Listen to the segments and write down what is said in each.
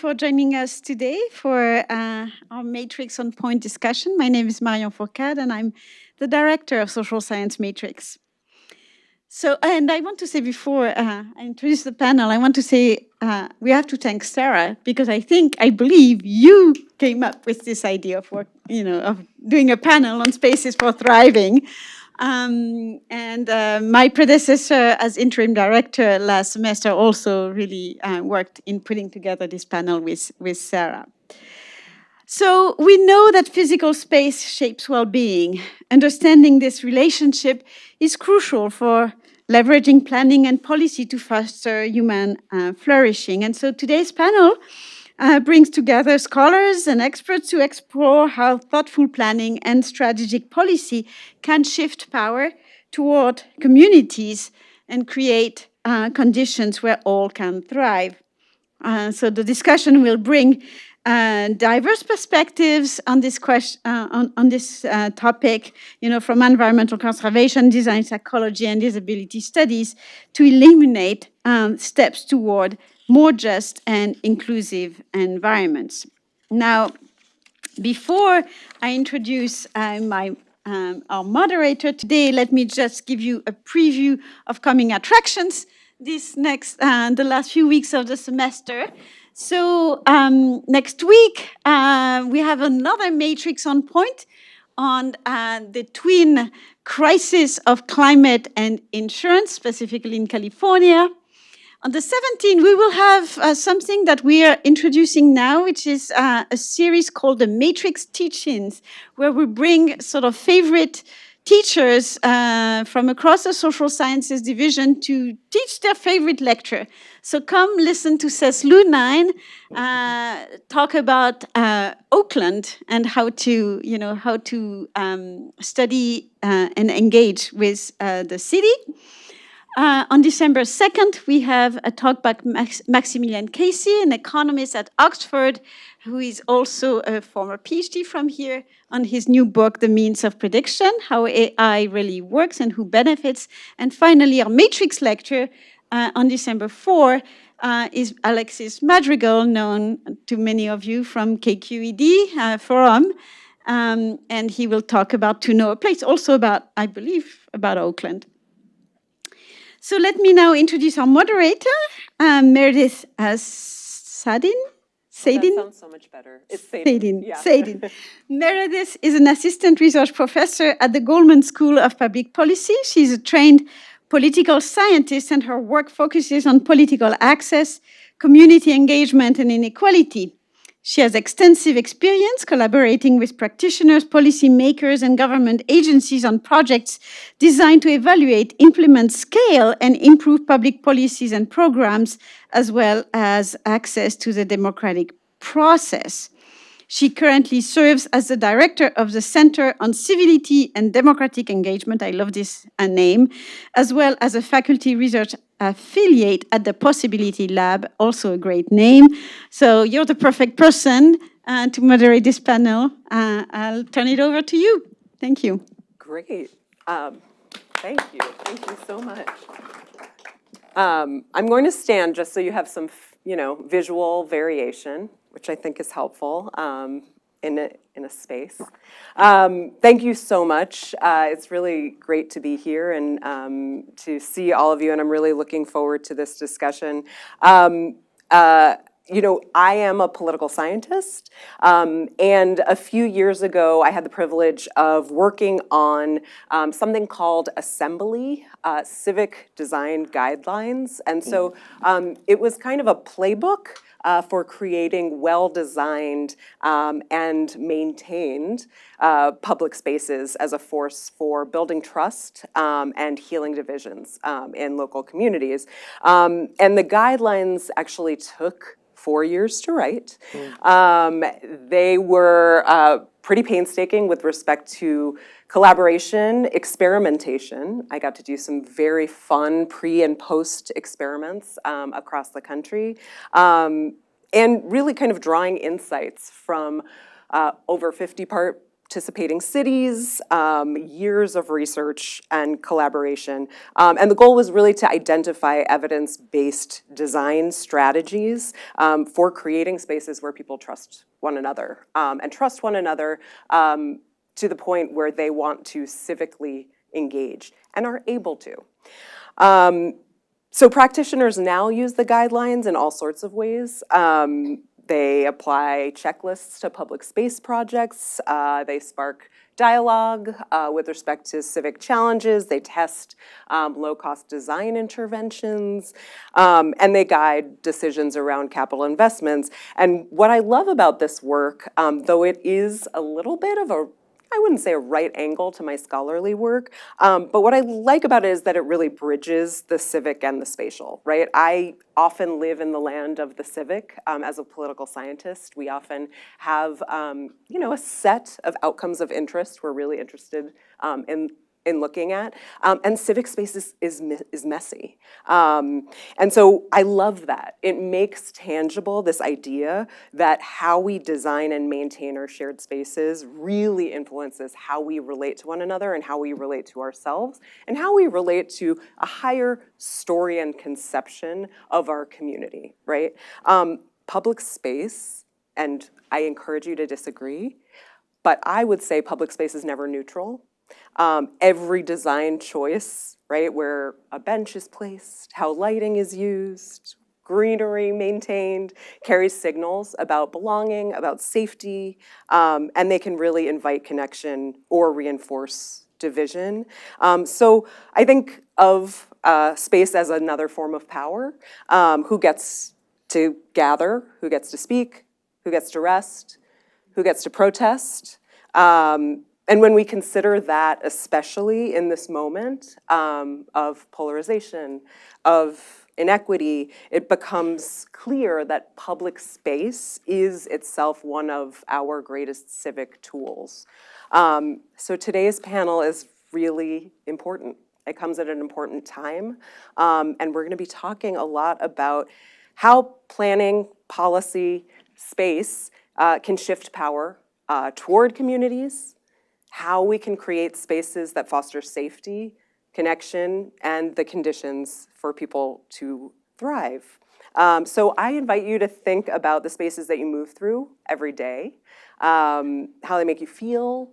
for joining us today for our Matrix on Point discussion. My name is Marion Fourcade, and I'm the director of Social Science Matrix. So, and I want to say before I introduce the panel, I want to say we have to thank Sarah, because I believe you came up with this idea of of doing a panel on spaces for thriving. My predecessor as interim director last semester also really worked in putting together this panel with Sarah. So we know that physical space shapes well-being. Understanding this relationship is crucial for leveraging planning and policy to foster human flourishing. And so today's panel brings together scholars and experts to explore how thoughtful planning and strategic policy can shift power toward communities and create conditions where all can thrive. So the discussion will bring diverse perspectives on this question, on this topic, from environmental conservation, design psychology, and disability studies to illuminate steps toward more just and inclusive environments. Now, before I introduce our moderator today, let me just give you a preview of coming attractions the last few weeks of the semester. So next week, we have another Matrix on Point on the twin crisis of climate and insurance, specifically in California. On the 17th, we will have something that we are introducing now, which is a series called the Matrix Teach-ins, where we bring sort of favorite teachers from across the social sciences division to teach their favorite lecture. So come listen to Cess Lunine talk about Oakland and how to study and engage with the city. On December 2nd, we have a talk by Maximilian Casey, an economist at Oxford, who is also a former PhD from here, on his new book, The Means of Prediction, How AI Really Works and Who Benefits. And finally, our Matrix lecture on December 4 is Alexis Madrigal, known to many of you from KQED Forum. And he will talk about To Know a Place, also about, I believe, about Oakland. So let me now introduce our moderator, Meredith Sadin. That sounds so much better. It's Sadin. Yeah. Sadin. Meredith is an assistant research professor at the Goldman School of Public Policy. She's a trained political scientist, and her work focuses on political access, community engagement, and inequality. She has extensive experience collaborating with practitioners, policymakers, and government agencies on projects designed to evaluate, implement, scale, and improve public policies and programs, as well as access to the democratic process. She currently serves as the director of the Center on Civility and Democratic Engagement, I love this name, as well as a faculty research affiliate at the Possibility Lab, also a great name. So you're the perfect person to moderate this panel. I'll turn it over to you. Thank you. Great. Thank you. Thank you so much. I'm going to stand just so you have some, visual variation, which I think is helpful in a space. Thank you so much. It's really great to be here and to see all of you, and I'm really looking forward to this discussion. I am a political scientist, and a few years ago, I had the privilege of working on something called Assembly, Civic Design Guidelines. And so it was kind of a playbook for creating well-designed and maintained public spaces as a force for building trust and healing divisions in local communities. And the guidelines actually took 4 years to write. They were pretty painstaking with respect to collaboration, experimentation. I got to do some very fun pre and post experiments across the country, and really kind of drawing insights from over 50 participating cities, years of research and collaboration. And the goal was really to identify evidence-based design strategies for creating spaces where people trust one another, and trust one another to the point where they want to civically engage and are able to. So practitioners now use the guidelines in all sorts of ways. They apply checklists to public space projects. They spark dialogue with respect to civic challenges. They test low-cost design interventions, and they guide decisions around capital investments. And what I love about this work, though it is a little bit of a, I wouldn't say a right angle to my scholarly work, but what I like about it is that it really bridges the civic and the spatial, right? I often live in the land of the civic as a political scientist. We often have, a set of outcomes of interest we're really interested in looking at, and civic space is messy. And so I love that. It makes tangible this idea that how we design and maintain our shared spaces really influences how we relate to one another and how we relate to ourselves and how we relate to a higher story and conception of our community, right? Public space, and I encourage you to disagree, but I would say public space is never neutral. Every design choice, right, where a bench is placed, how lighting is used, greenery maintained, carries signals about belonging, about safety, and they can really invite connection or reinforce division. So I think of space as another form of power. Who gets to gather, who gets to speak, who gets to rest, who gets to protest. And when we consider that, especially in this moment of polarization, of inequity, it becomes clear that public space is itself one of our greatest civic tools. So today's panel is really important. It comes at an important time, and we're going to be talking a lot about how planning, policy, space can shift power toward communities, how we can create spaces that foster safety, connection, and the conditions for people to thrive. So I invite you to think about the spaces that you move through every day, how they make you feel,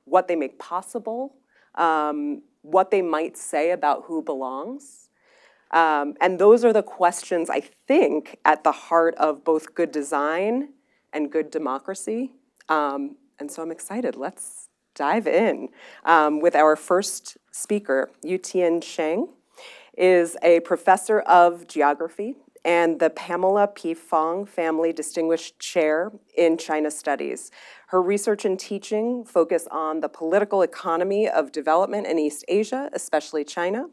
what they make possible, what they might say about who belongs. And those are the questions, I think, at the heart of both good design and good democracy. And so I'm excited. Let's dive in with our first speaker. You-Tien Hsing is a professor of geography and the Pamela P. Fong Family Distinguished Chair in China Studies. Her research and teaching focus on the political economy of development in East Asia, especially China.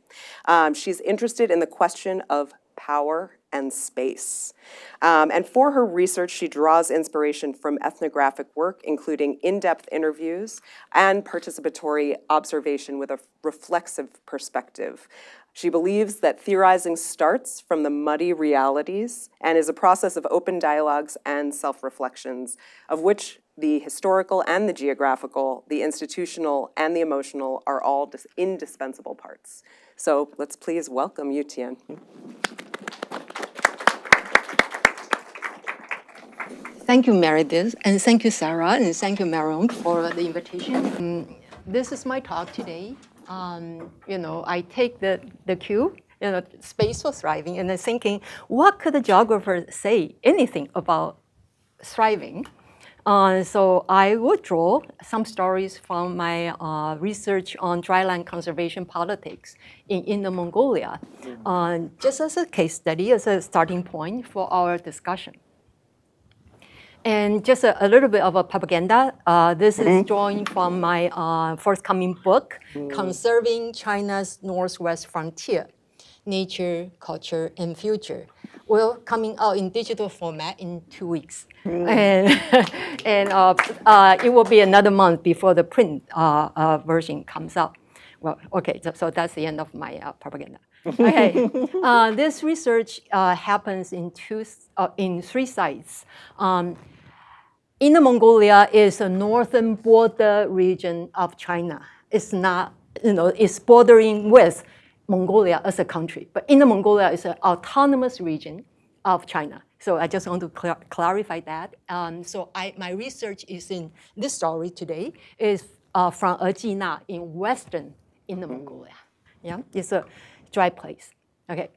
She's interested in the question of power and space. And for her research, she draws inspiration from ethnographic work, including in-depth interviews and participatory observation with a reflexive perspective. She believes that theorizing starts from the muddy realities and is a process of open dialogues and self-reflections, of which the historical and the geographical, the institutional and the emotional are all indispensable parts. So let's please welcome You-Tien. Thank you, Meredith, and thank you, Sarah, and thank you, Marion, for the invitation. This is my talk today. I take the cue, space for thriving, and then thinking, what could a geographer say anything about thriving? So I will draw some stories from my research on dryland conservation politics in Inner Mongolia, just as a case study, as a starting point for our discussion. And just a little bit of a propaganda. This is drawing from my forthcoming book, Conserving China's Northwest Frontier, Nature, Culture, and Future. Well, coming out in digital format in 2 weeks. And it will be another month before the print version comes out. Well, okay, so that's the end of my propaganda. Okay, this research happens in 3 sites. Inner Mongolia is a northern border region of China. It's not, it's bordering with Mongolia as a country, but Inner Mongolia is an autonomous region of China. So I just want to clarify that. So my research is in this story today is from Ejina in western Inner Mongolia. Yeah, it's a dry place. Okay.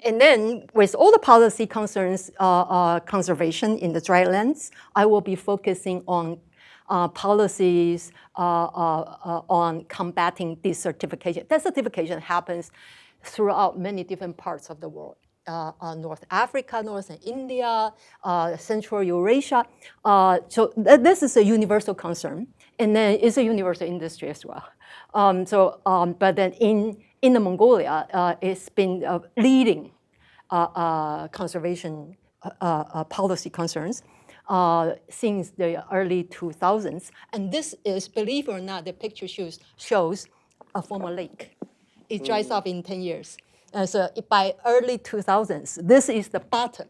And then with all the policy concerns, conservation in the dry lands, I will be focusing on policies on combating desertification. Desertification happens throughout many different parts of the world. North Africa, Northern India, Central Eurasia. So this is a universal concern, and then it's a universal industry as well. But then in the Mongolia, it's been leading conservation policy concerns since the early 2000s. And this is, believe it or not, the picture shows a former lake. It dries up in 10 years. So by early 2000s, this is the bottom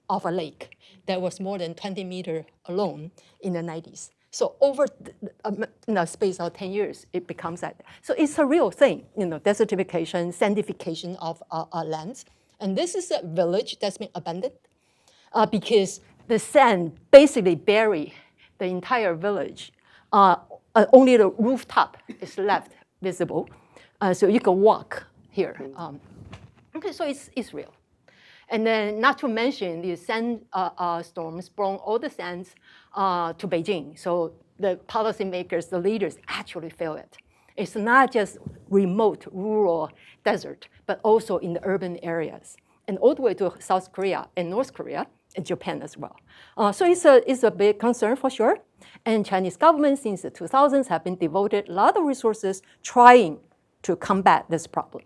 of a lake that was more than 20 meters alone in the 90s. So over the space of 10 years, it becomes that. So it's a real thing, desertification, sandification of lands. And this is a village that's been abandoned because the sand basically buried the entire village. Only the rooftop is left visible. So you can walk here. Okay, so it's real. And then not to mention the sand storms brought all the sands to Beijing. So the policymakers, the leaders actually feel it. It's not just remote rural desert, but also in the urban areas. And all the way to South Korea and North Korea and Japan as well. So it's a big concern for sure. And Chinese government since the 2000s have been devoted a lot of resources trying to combat this problem.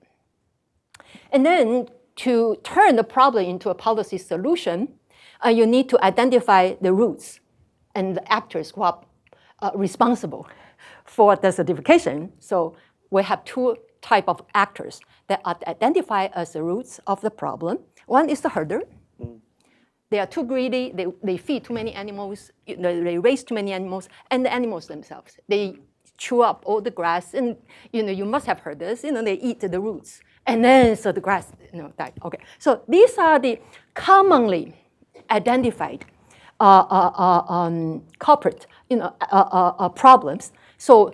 And then to turn the problem into a policy solution, you need to identify the roots and the actors who are responsible for desertification. So we have two types of actors that are identified as the roots of the problem. One is the herder. They are too greedy. They feed too many animals. They raise too many animals, and the animals themselves. They chew up all the grass, and you must have heard this. They eat the roots, and then so the grass died. Okay, so these are the commonly identified culprit problems. So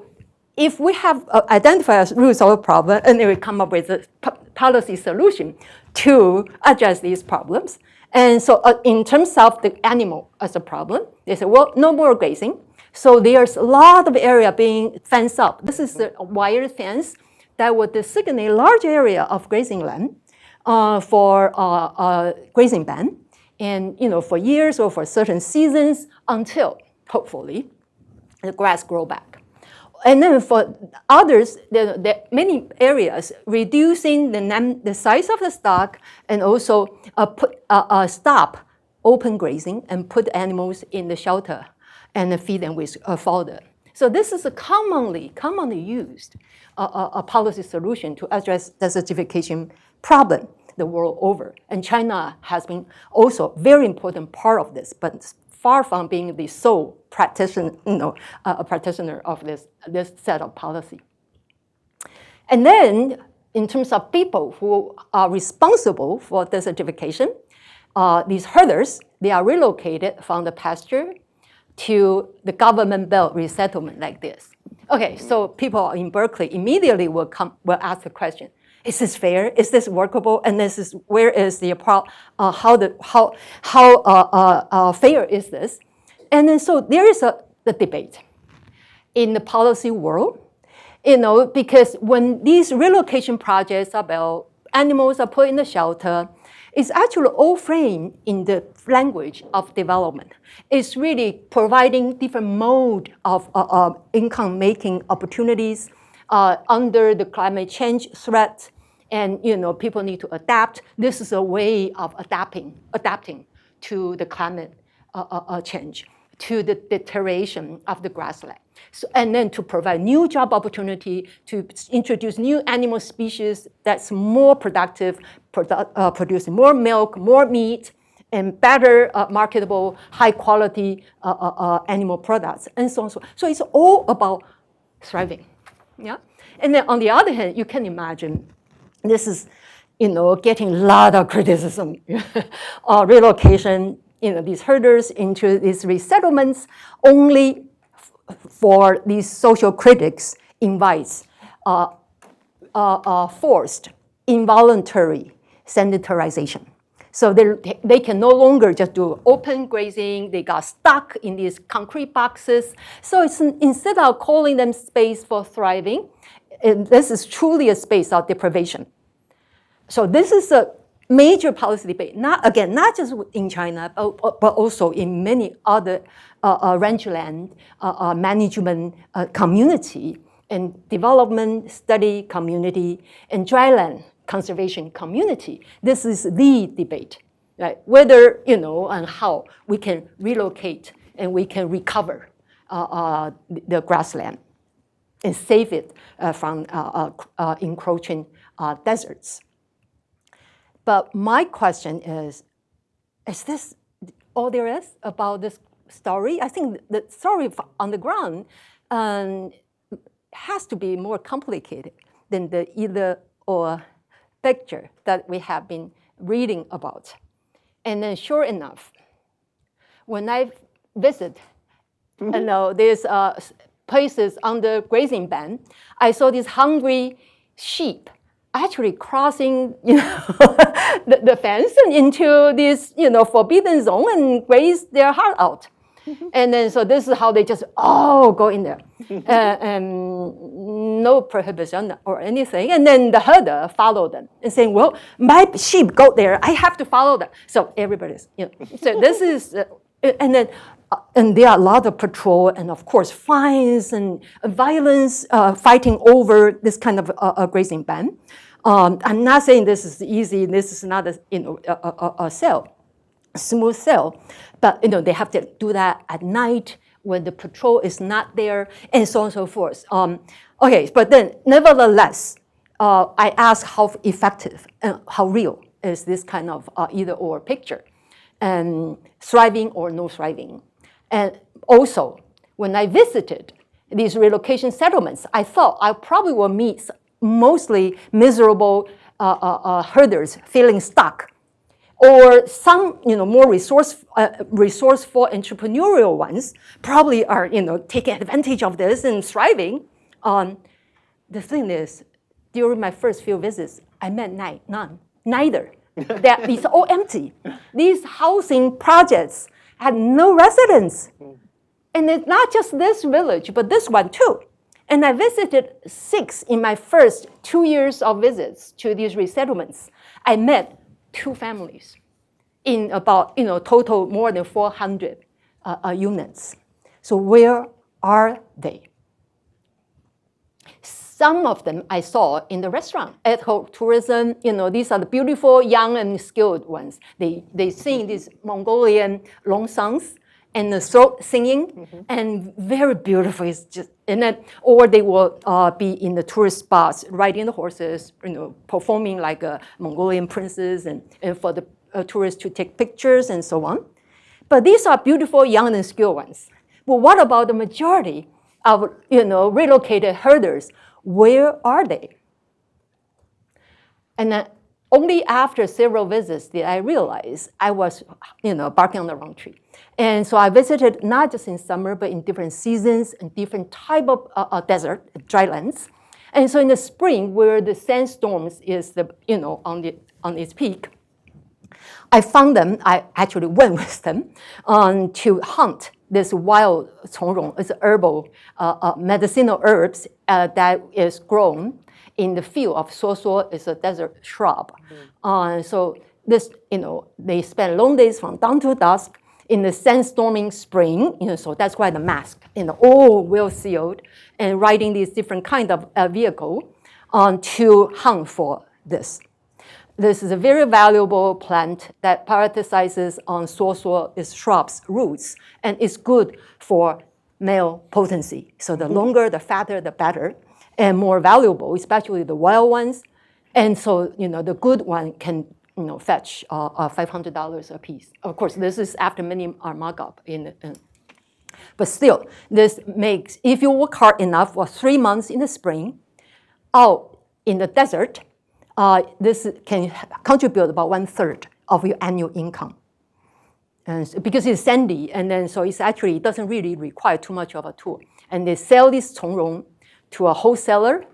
if we have identified roots of a problem, and then we come up with a policy solution to address these problems. And so in terms of the animal as a problem, they say, well, no more grazing. So there's a lot of area being fenced up. This is a wire fence that would designate a large area of grazing land for grazing ban. And for years or for certain seasons until, hopefully, the grass grow back. And then for others, there are many areas reducing the size of the stock and also stop open grazing and put animals in the shelter and feed them with fodder. So this is a commonly used policy solution to address desertification problem the world over. And China has been also a very important part of this, but far from being the sole practitioner, a practitioner of this set of policy. And then, in terms of people who are responsible for desertification, these herders, they are relocated from the pasture to the government-built resettlement like this. Okay, so people in Berkeley immediately will ask the question: is this fair? Is this workable? And where is the how fair is this? And then so there is the debate in the policy world, because when these relocation projects are built, animals are put in the shelter, it's actually all framed in the language of development. It's really providing different mode of income-making opportunities under the climate change threat. And people need to adapt. This is a way of adapting to the climate change, to the deterioration of the grassland. So, and then to provide new job opportunity, to introduce new animal species that's more productive, producing more milk, more meat, and better marketable, high quality animal products, and so on. So it's all about thriving. Yeah. And then on the other hand, you can imagine this is, getting a lot of criticism. Relocation, these herders into these resettlements only for these social critics invites forced, involuntary sanitarization. So they can no longer just do open grazing. They got stuck in these concrete boxes. So it's instead of calling them space for thriving, this is truly a space of deprivation. So this is a major policy debate, not just in China, but also in many other rangeland management community and development study community and dryland conservation community. This is the debate, right? Whether, and how we can relocate and we can recover the grassland and save it from encroaching deserts. But my question is this all there is about this story? I think the story on the ground has to be more complicated than the either or picture that we have been reading about. And then sure enough, when I visit these places under grazing ban, I saw these hungry sheep actually crossing the fence and into this forbidden zone and graze their heart out. And then so this is how they just go in there. And no prohibition or anything. And then the herder followed them and saying, well, my sheep go there, I have to follow them. So everybody's, so this is, and there are a lot of patrol and of course fines and violence fighting over this kind of grazing ban. I'm not saying this is easy, this is not a smooth sail, but they have to do that at night when the patrol is not there, and so on and so forth. Okay, but then nevertheless, I ask how effective and how real is this kind of either-or picture, and thriving or no thriving. And also, when I visited these relocation settlements, I thought I probably will meet mostly miserable herders feeling stuck, or some more resourceful entrepreneurial ones probably are taking advantage of this and thriving. The thing is, during my first few visits, I met neither. It's all empty. These housing projects had no residents. And it's not just this village, but this one too. And I visited 6 in my first 2 years of visits to these resettlements. I met 2 families in about, total more than 400 units. So where are they? Some of them I saw in the restaurant, ecotourism, these are the beautiful, young, and skilled ones. They sing these Mongolian long songs and the throat singing, and very beautiful. It's just, or they will be in the tourist spots, riding the horses, performing like a Mongolian princes, and for the tourists to take pictures and so on. But these are beautiful, young, and skilled ones. But what about the majority of relocated herders? Where are they? And only after several visits did I realize I was, barking on the wrong tree. And so I visited not just in summer, but in different seasons and different type of desert, drylands. And so in the spring, where the sandstorms is on its peak, I found them. I actually went with them to hunt this wild 丛蓉. It's herbal, medicinal herbs that is grown in the field of Suosuo. It's a desert shrub. So this, they spend long days from dawn to dusk in the sandstorming spring. So that's why the mask, all well sealed, and riding these different kind of vehicle to hunt for this. This is a very valuable plant that parasitizes on Suosuo, its shrubs, roots, and it's good for male potency. So the longer, the fatter, the better, and more valuable, especially the wild ones. And so, the good one can fetch $500 a piece. Of course, this is after many markup but still, this makes, if you work hard enough for 3 months in the spring, out in the desert, this can contribute about 1/3 of your annual income. And because it's sandy, and then so it doesn't really require too much of a tool. And they sell this tongrong to a wholesaler,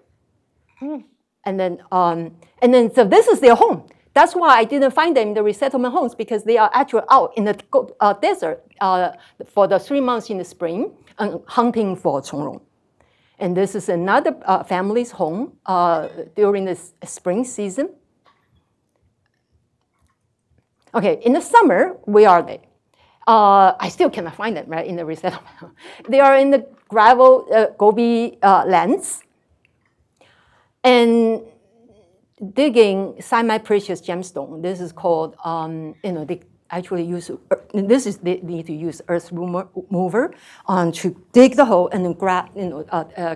and then so this is their home. That's why I didn't find them in the resettlement homes, because they are actually out in the desert for the 3 months in the spring and hunting for tongrong. And this is another family's home during the spring season. Okay, in the summer, where are they? I still cannot find them, right, in the resettlement. They are in the gravel Gobi lands and digging semi-precious gemstone. This is called, they actually use, they need to use earth mover to dig the hole and then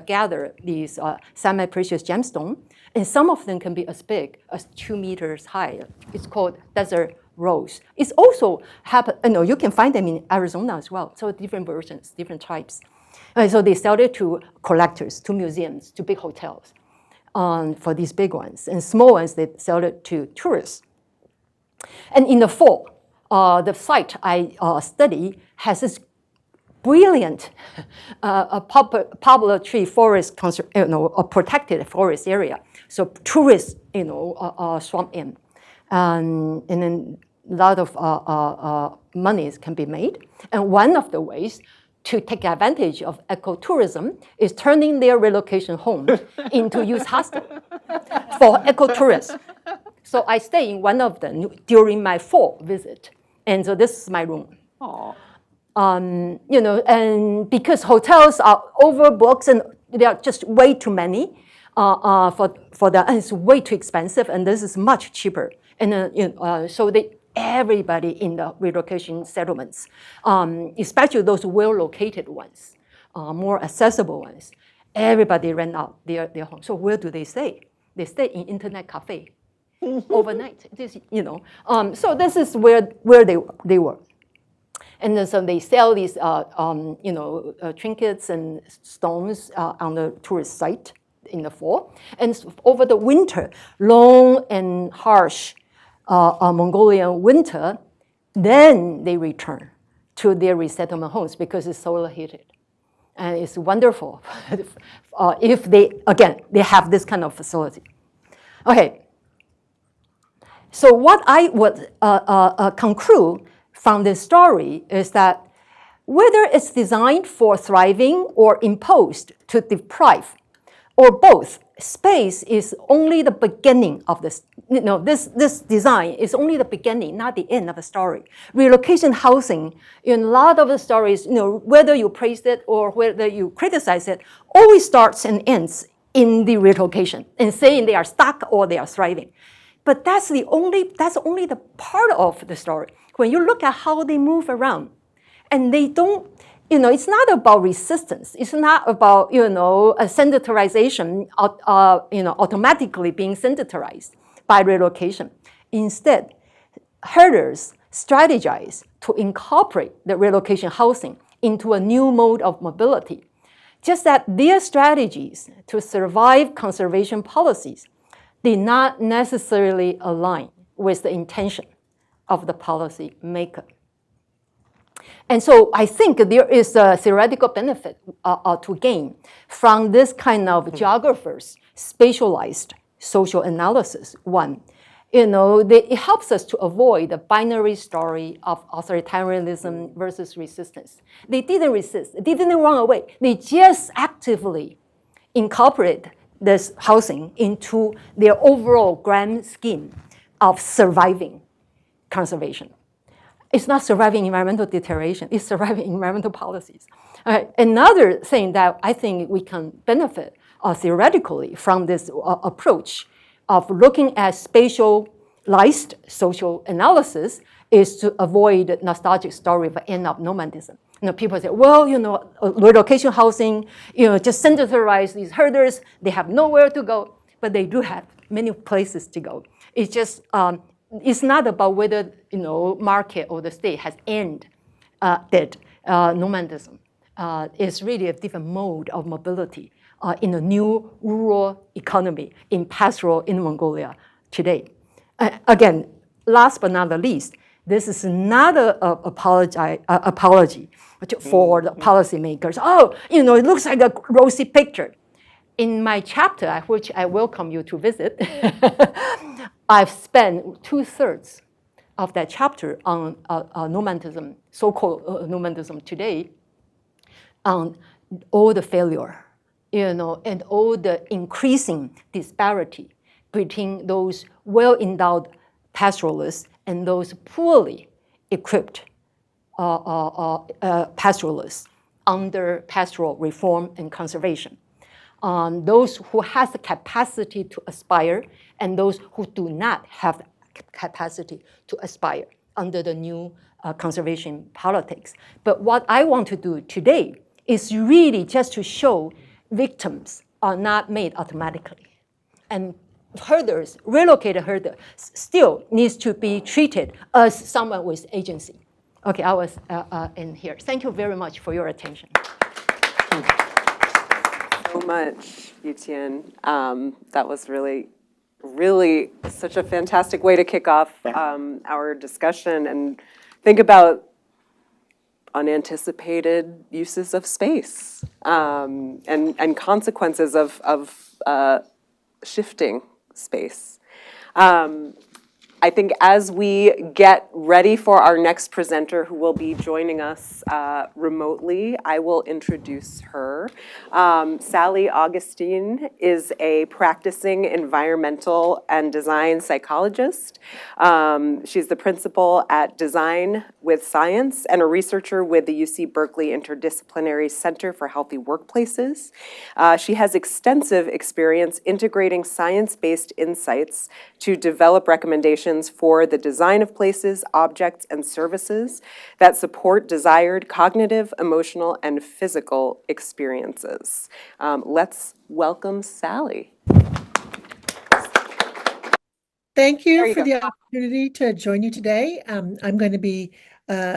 gather these semi-precious gemstone. And some of them can be as big as 2 meters high. It's called desert rose. It's also you can find them in Arizona as well. So different versions, different types. So they sell it to collectors, to museums, to big hotels for these big ones. And small ones, they sell it to tourists. And in the fall, the site I study has this brilliant poplar tree forest, a protected forest area. So tourists, swamp in. And then a lot of monies can be made. And one of the ways to take advantage of ecotourism is turning their relocation home into youth hostel for ecotourists. So I stay in one of them during my fall visit. And so this is my room. And because hotels are overbooked and there are just way too many for that, and it's way too expensive, and this is much cheaper. And so everybody in the relocation settlements, especially those well-located ones, more accessible ones, everybody rent out their home. So where do they stay? They stay in internet cafe overnight. So this is where they were. And then so they sell these trinkets and stones on the tourist site in the fall. And over the winter, long and harsh Mongolian winter, then they return to their resettlement homes because it's solar heated. And it's wonderful if they have this kind of facility. Okay. So what I would conclude from this story is that whether it's designed for thriving or imposed to deprive, or both, space is only the beginning of this. This design is only the beginning, not the end of the story. Relocation housing, in a lot of the stories, whether you praise it or whether you criticize it, always starts and ends in the relocation and saying they are stuck or they are thriving. But that's only the part of the story. When you look at how they move around, and they don't, it's not about resistance. It's not about, a centralization, automatically being centralized by relocation. Instead, herders strategize to incorporate the relocation housing into a new mode of mobility. Just that their strategies to survive conservation policies did not necessarily align with the intention of the policy maker. And so I think there is a theoretical benefit to gain from this kind of geographers' spatialized social analysis. One, it helps us to avoid the binary story of authoritarianism versus resistance. They didn't resist. They didn't run away. They just actively incorporate this housing into their overall grand scheme of surviving conservation. It's not surviving environmental deterioration, it's surviving environmental policies. Another thing that I think we can benefit theoretically from this approach of looking at spatialized social analysis is to avoid the nostalgic story of the end of nomadism. People say, well, relocation housing, just centralize these herders, they have nowhere to go, but they do have many places to go. It's just it's not about whether, market or the state has ended nomadism. It's really a different mode of mobility in a new rural economy in pastoral in Mongolia today. Again, last but not the least, this is not an apology for the policymakers. Oh, it looks like a rosy picture. In my chapter, which I welcome you to visit, I've spent 2/3 of that chapter on nomadism, so-called nomadism today, on all the failure, and all the increasing disparity between those well-endowed pastoralists and those poorly equipped pastoralists under pastoral reform and conservation. Those who has the capacity to aspire and those who do not have the capacity to aspire under the new conservation politics. But what I want to do today is really just to show victims are not made automatically. And herders, relocated herders, still needs to be treated as someone with agency. Okay, I was in here. Thank you very much for your attention. So much, You-Tien. That was really, really such a fantastic way to kick off our discussion and think about unanticipated uses of space and consequences of shifting space. I think as we get ready for our next presenter who will be joining us remotely, I will introduce her. Sally Augustin is a practicing environmental and design psychologist. She's the principal at Design with Science and a researcher with the UC Berkeley Interdisciplinary Center for Healthy Workplaces. She has extensive experience integrating science-based insights to develop recommendations for the design of places, objects, and services that support desired cognitive, emotional, and physical experiences. Let's welcome Sally. Thank you for the opportunity to join you today. I'm going to be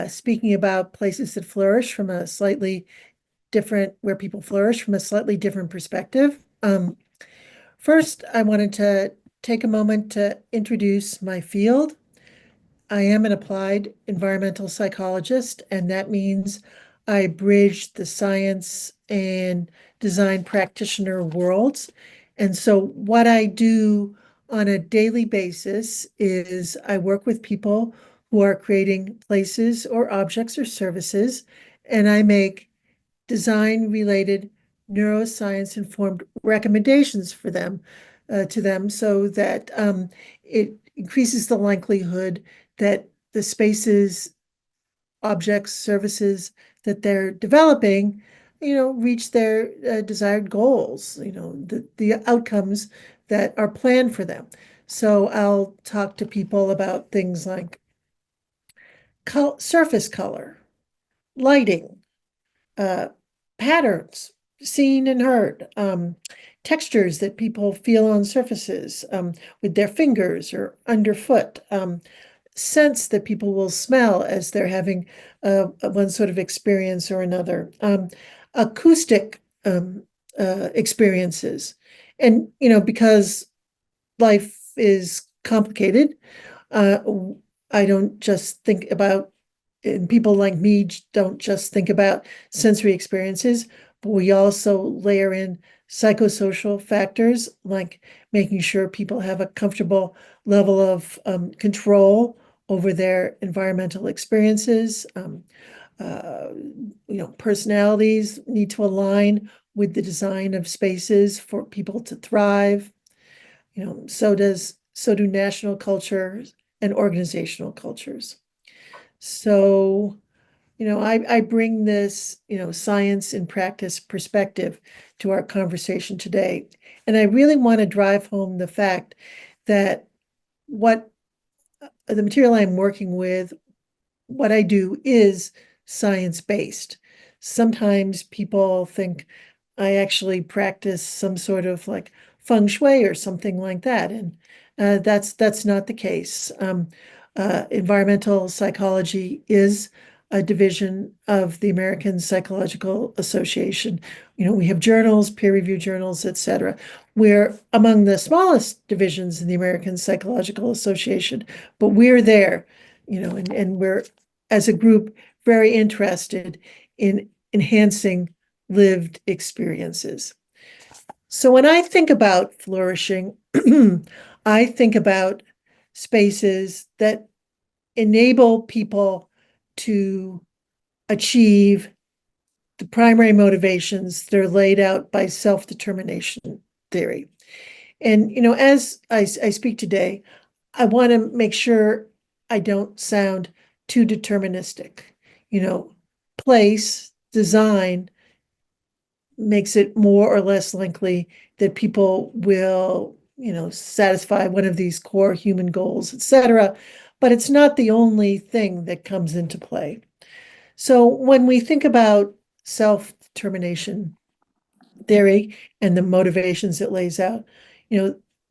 speaking about places that flourish from a slightly different, where people flourish from a slightly different perspective. First, I wanted to take a moment to introduce my field. I am an applied environmental psychologist, and that means I bridge the science and design practitioner worlds. And so what I do on a daily basis is I work with people who are creating places or objects or services, and I make design-related neuroscience-informed recommendations for them, to them, so that it increases the likelihood that the spaces, objects, services that they're developing, reach their desired goals, the outcomes that are planned for them. So I'll talk to people about things like surface color, lighting, patterns, seen and heard, textures that people feel on surfaces with their fingers or underfoot, scents that people will smell as they're having one sort of experience or another, acoustic experiences. And, because life is complicated, I don't just think about, and people like me don't just think about sensory experiences, but we also layer in psychosocial factors, like making sure people have a comfortable level of control over their environmental experiences. Personalities need to align with the design of spaces for people to thrive. So do national cultures and organizational cultures. So, I bring this, science and practice perspective to our conversation today. And I really want to drive home the fact that what the material I'm working with, what I do is science-based. Sometimes people think I actually practice some sort of like feng shui or something like that. And That's not the case. Environmental psychology is a division of the American Psychological Association. We have journals, peer-reviewed journals, etc. We're among the smallest divisions in the American Psychological Association, but we're there, and we're, as a group, very interested in enhancing lived experiences. So when I think about flourishing, I think about spaces that enable people to achieve the primary motivations that are laid out by self-determination theory. And, as I speak today, I want to make sure I don't sound too deterministic. Place, design makes it more or less likely that people will, satisfy one of these core human goals, etc. But it's not the only thing that comes into play. So when we think about self-determination theory and the motivations it lays out,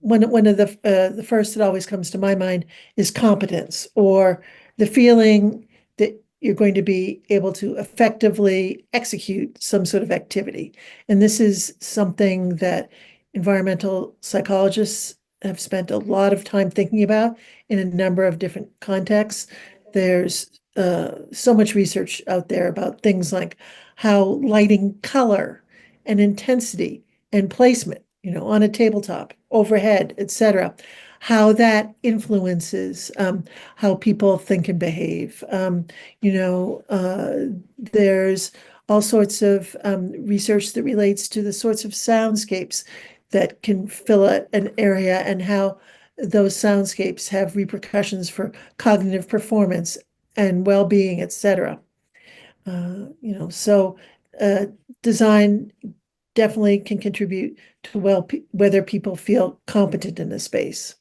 one of the first that always comes to my mind is competence, or the feeling that you're going to be able to effectively execute some sort of activity. And this is something that environmental psychologists have spent a lot of time thinking about in a number of different contexts. There's so much research out there about things like how lighting, color, and intensity and placement, on a tabletop, overhead, etc., how that influences how people think and behave. There's all sorts of research that relates to the sorts of soundscapes that can fill an area and how those soundscapes have repercussions for cognitive performance and well-being, etc. So design definitely can contribute to whether people feel competent in the space.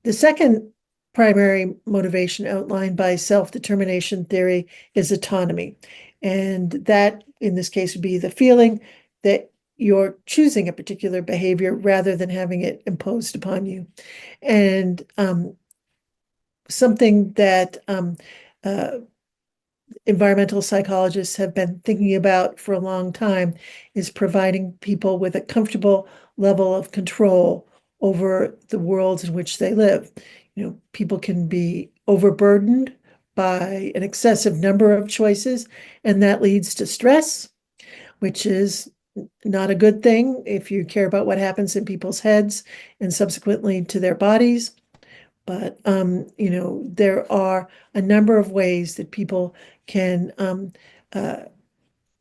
The second primary motivation outlined by self-determination theory is autonomy. And that, in this case, would be the feeling that you're choosing a particular behavior rather than having it imposed upon you. And something that environmental psychologists have been thinking about for a long time is providing people with a comfortable level of control over the worlds in which they live. People can be overburdened by an excessive number of choices, and that leads to stress, which is not a good thing if you care about what happens in people's heads and subsequently to their bodies. But, there are a number of ways that people can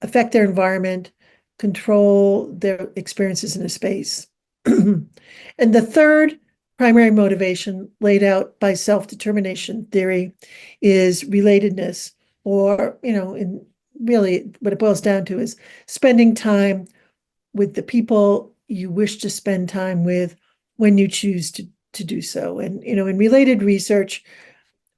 affect their environment, control their experiences in a space. And the third primary motivation laid out by self-determination theory is relatedness, or, in really what it boils down to is spending time with the people you wish to spend time with when you choose to do so. And, in related research,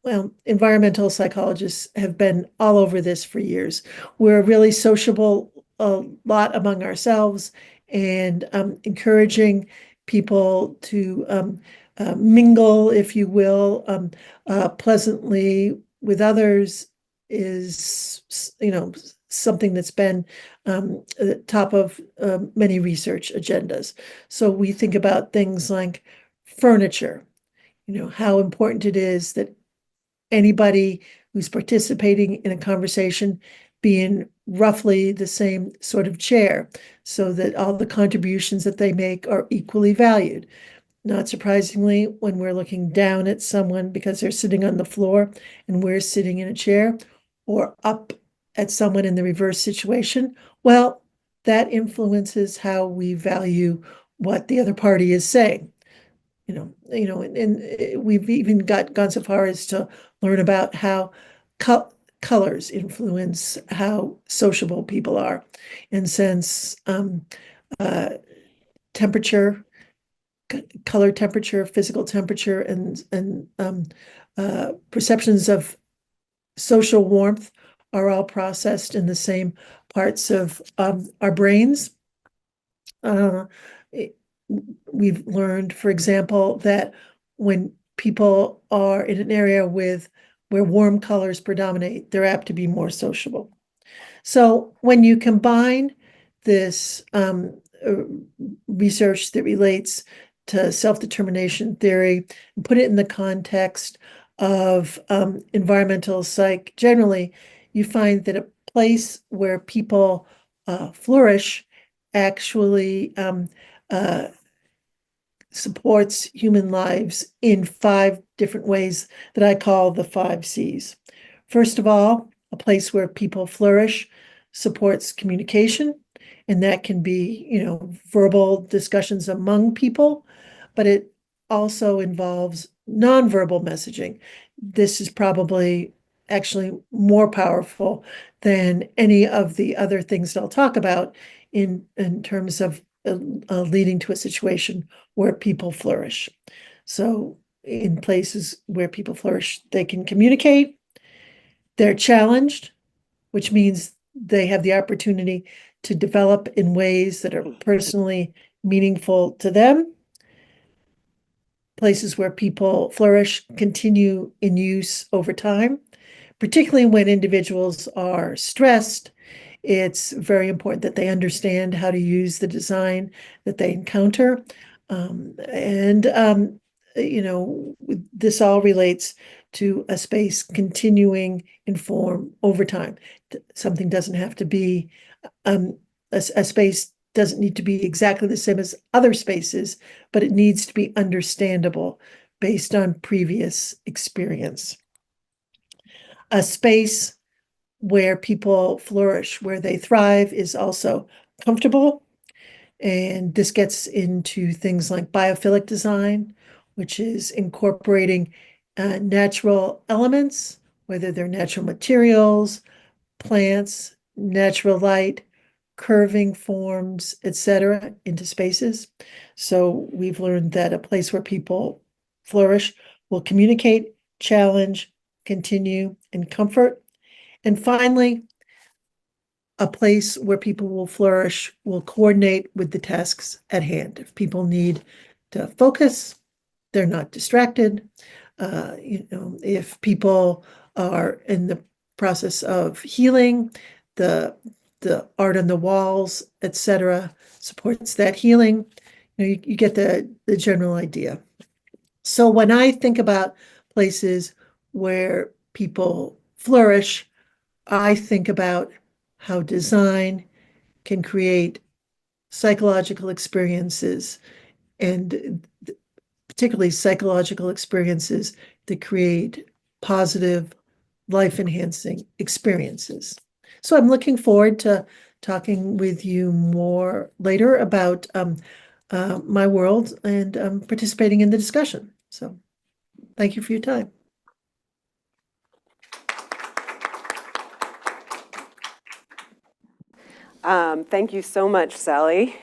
well, environmental psychologists have been all over this for years. We're really sociable a lot among ourselves, and encouraging people to mingle, if you will, pleasantly with others is, something that's been at the top of many research agendas. So we think about things like furniture, how important it is that anybody who's participating in a conversation be in roughly the same sort of chair so that all the contributions that they make are equally valued. Not surprisingly, when we're looking down at someone because they're sitting on the floor and we're sitting in a chair, or up at someone in the reverse situation, well, that influences how we value what the other party is saying. And we've even gone so far as to learn about how colors influence how sociable people are. And since temperature, color temperature, physical temperature, and perceptions of social warmth are all processed in the same parts of our brains. we've learned, for example, that when people are in an area where warm colors predominate, they're apt to be more sociable. So when you combine this research that relates to self-determination theory and put it in the context of environmental psych generally, you find that a place where people flourish actually supports human lives in 5 different ways that I call the 5 C's. First of all, a place where people flourish supports communication, and that can be, verbal discussions among people, but it also involves nonverbal messaging. This is probably actually more powerful than any of the other things that I'll talk about in terms of leading to a situation where people flourish. So in places where people flourish, they can communicate, they're challenged, which means they have the opportunity to develop in ways that are personally meaningful to them. Places where people flourish continue in use over time, particularly when individuals are stressed. It's very important that they understand how to use the design that they encounter. This all relates to a space continuing in form over time. Something doesn't have to be, a space doesn't need to be exactly the same as other spaces, but it needs to be understandable based on previous experience. A space where people flourish, where they thrive, is also comfortable. And this gets into things like biophilic design, which is incorporating natural elements, whether they're natural materials, plants, natural light, curving forms, etc., into spaces. So we've learned that a place where people flourish will communicate, challenge, continue, and comfort. And finally, a place where people will flourish will coordinate with the tasks at hand. If people need to focus, they're not distracted. If people are in the process of healing, the art on the walls, etc., supports that healing. You get the general idea. So when I think about places where people flourish, I think about how design can create psychological experiences, and particularly psychological experiences that create positive, life-enhancing experiences. So I'm looking forward to talking with you more later about my world and participating in the discussion. So thank you for your time. Thank you so much, Sally.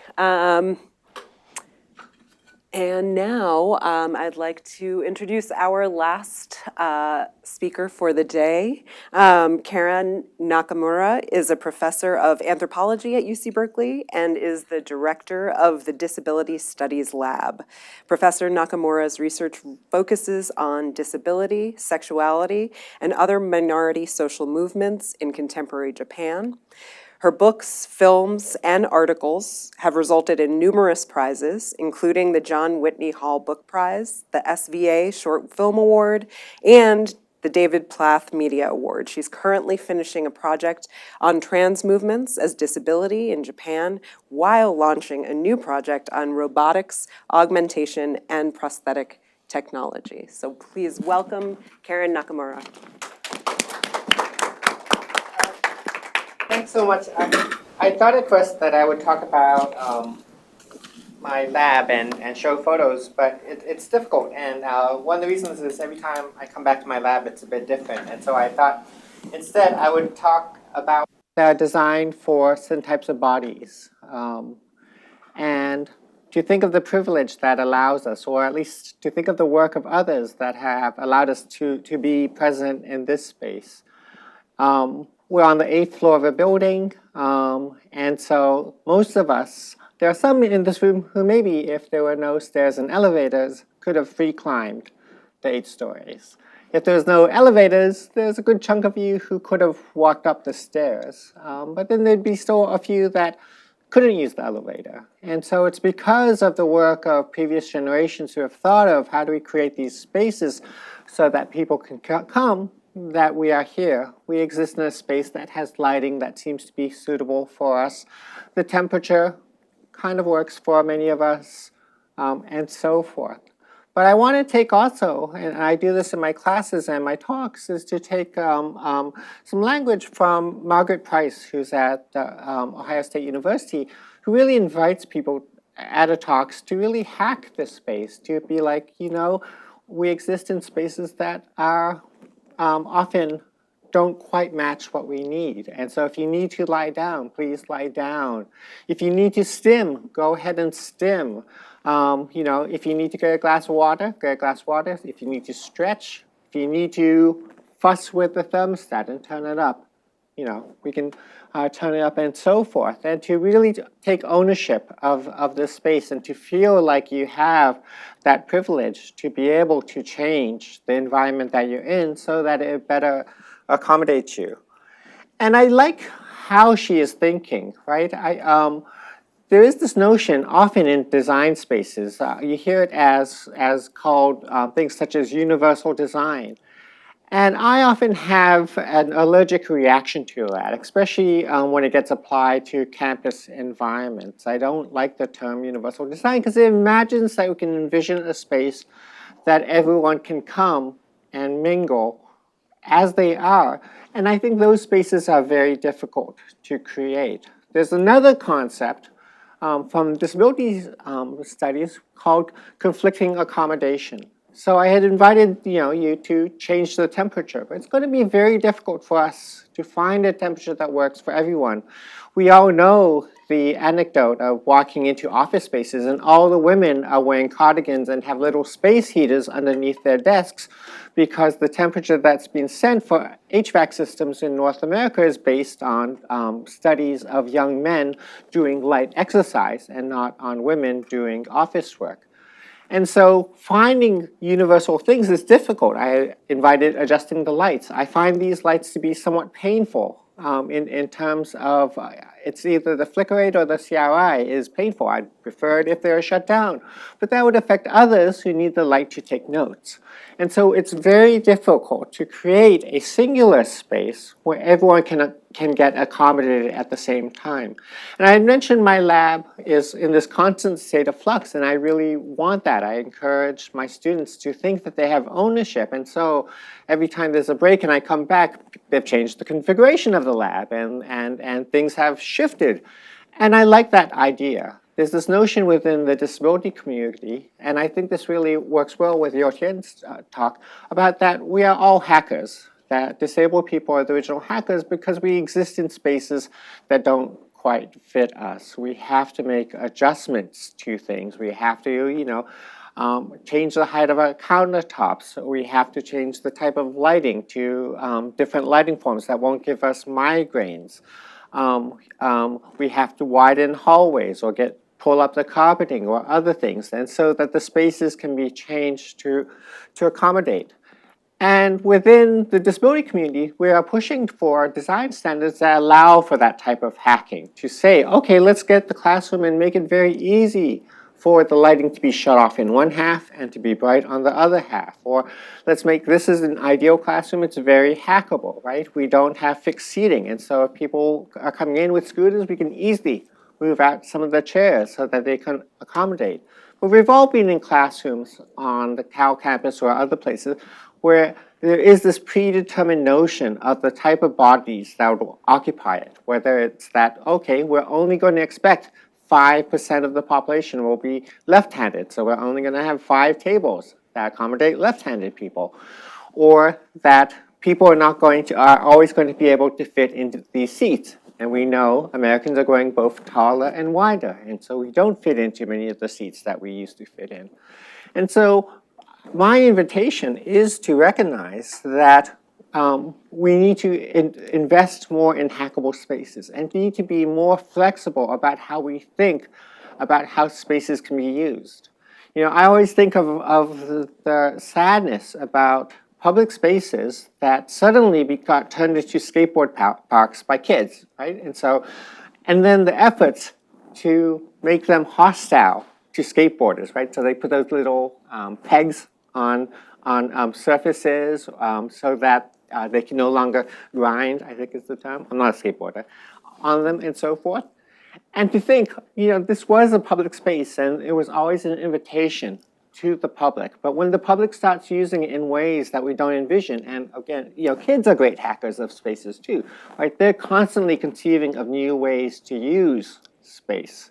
And now I'd like to introduce our last speaker for the day. Karen Nakamura is a professor of anthropology at UC Berkeley and is the director of the Disability Studies Lab. Professor Nakamura's research focuses on disability, sexuality, and other minority social movements in contemporary Japan. Her books, films, and articles have resulted in numerous prizes, including the John Whitney Hall Book Prize, the SVA Short Film Award, and the David Plath Media Award. She's currently finishing a project on trans movements as disability in Japan while launching a new project on robotics, augmentation, and prosthetic technology. So please welcome Karen Nakamura. Thanks so much. I thought at first that I would talk about my lab and show photos, but it's difficult. And one of the reasons is every time I come back to my lab, it's a bit different. And so I thought instead I would talk about design for certain types of bodies. And to think of the privilege that allows us, or at least to think of the work of others that have allowed us to be present in this space. We're on the 8th floor of a building, and so most of us there are some in this room who maybe, if there were no stairs and elevators, could have free climbed the 8 stories. If there's no elevators, there's a good chunk of you who could have walked up the stairs. But then there'd be still a few that couldn't use the elevator. And so it's because of the work of previous generations who have thought of how do we create these spaces so that people can come that we are here. We exist in a space that has lighting that seems to be suitable for us. The temperature kind of works for many of us, and so forth. But I want to take also, and I do this in my classes and my talks, is to take some language from Margaret Price, who's at Ohio State University, who really invites people at her talks to really hack this space, to be like, you know, we exist in spaces that are often don't quite match what we need. And so if you need to lie down, please lie down. If you need to stim, go ahead and stim. You know, if you need to get a glass of water, get a glass of water. If you need to stretch, if you need to fuss with the thermostat and turn it up, you know, we can turn it up and so forth. And to really take ownership of this space and to feel like you have that privilege to be able to change the environment that you're in so that it better accommodates you. And I like how she is thinking, right? There is this notion, often in design spaces, you hear it as called things such as universal design. And I often have an allergic reaction to that, especially when it gets applied to campus environments. I don't like the term universal design because it imagines that we can envision a space that everyone can come and mingle as they are. And I think those spaces are very difficult to create. There's another concept from disability studies called conflicting accommodation. So I had invited you to change the temperature, but it's going to be very difficult for us to find a temperature that works for everyone. We all know the anecdote of walking into office spaces and all the women are wearing cardigans and have little space heaters underneath their desks because the temperature that's been sent for HVAC systems in North America is based on studies of young men doing light exercise and not on women doing office work. And so finding universal things is difficult. I invited adjusting the lights. I find these lights to be somewhat painful in terms of it's either the flicker rate or the CRI is painful. I'd prefer it if they were shut down. But that would affect others who need the light to take notes. And so it's very difficult to create a singular space where everyone can get accommodated at the same time. And I mentioned my lab is in this constant state of flux, and I really want that. I encourage my students to think that they have ownership. And so every time there's a break and I come back, they've changed the configuration of the lab and things have shifted. And I like that idea. There's this notion within the disability community, and I think this really works well with You-Tien's talk, about that we are all hackers, that disabled people are the original hackers because we exist in spaces that don't quite fit us. We have to make adjustments to things. We have to, change the height of our countertops. We have to change the type of lighting to different lighting forms that won't give us migraines. We have to widen hallways or pull up the carpeting or other things, and so that the spaces can be changed to accommodate. And within the disability community, we are pushing for design standards that allow for that type of hacking, to say, okay, let's get the classroom and make it very easy for the lighting to be shut off in one half and to be bright on the other half. Or let's make this is an ideal classroom, it's very hackable, right? We don't have fixed seating, and so if people are coming in with scooters, we can easily move out some of the chairs so that they can accommodate. But we've all been in classrooms on the Cal campus or other places where there is this predetermined notion of the type of bodies that will occupy it, whether it's that, okay, we're only going to expect 5% of the population will be left-handed, so we're only going to have 5 tables that accommodate left-handed people, or that people are always going to be able to fit into these seats. And we know Americans are growing both taller and wider, and so we don't fit into many of the seats that we used to fit in. And so my invitation is to recognize that we need to invest more in hackable spaces and need to be more flexible about how we think about how spaces can be used. You know, I always think of the sadness about public spaces that suddenly got turned into skateboard parks by kids, right? And then the efforts to make them hostile to skateboarders, right? So they put those little pegs on surfaces so that they can no longer grind, I think is the term. I'm not a skateboarder, on them and so forth. And to think, you know, this was a public space and it was always an invitation to the public. But when the public starts using it in ways that we don't envision, and again, you know, kids are great hackers of spaces too, right? They're constantly conceiving of new ways to use space.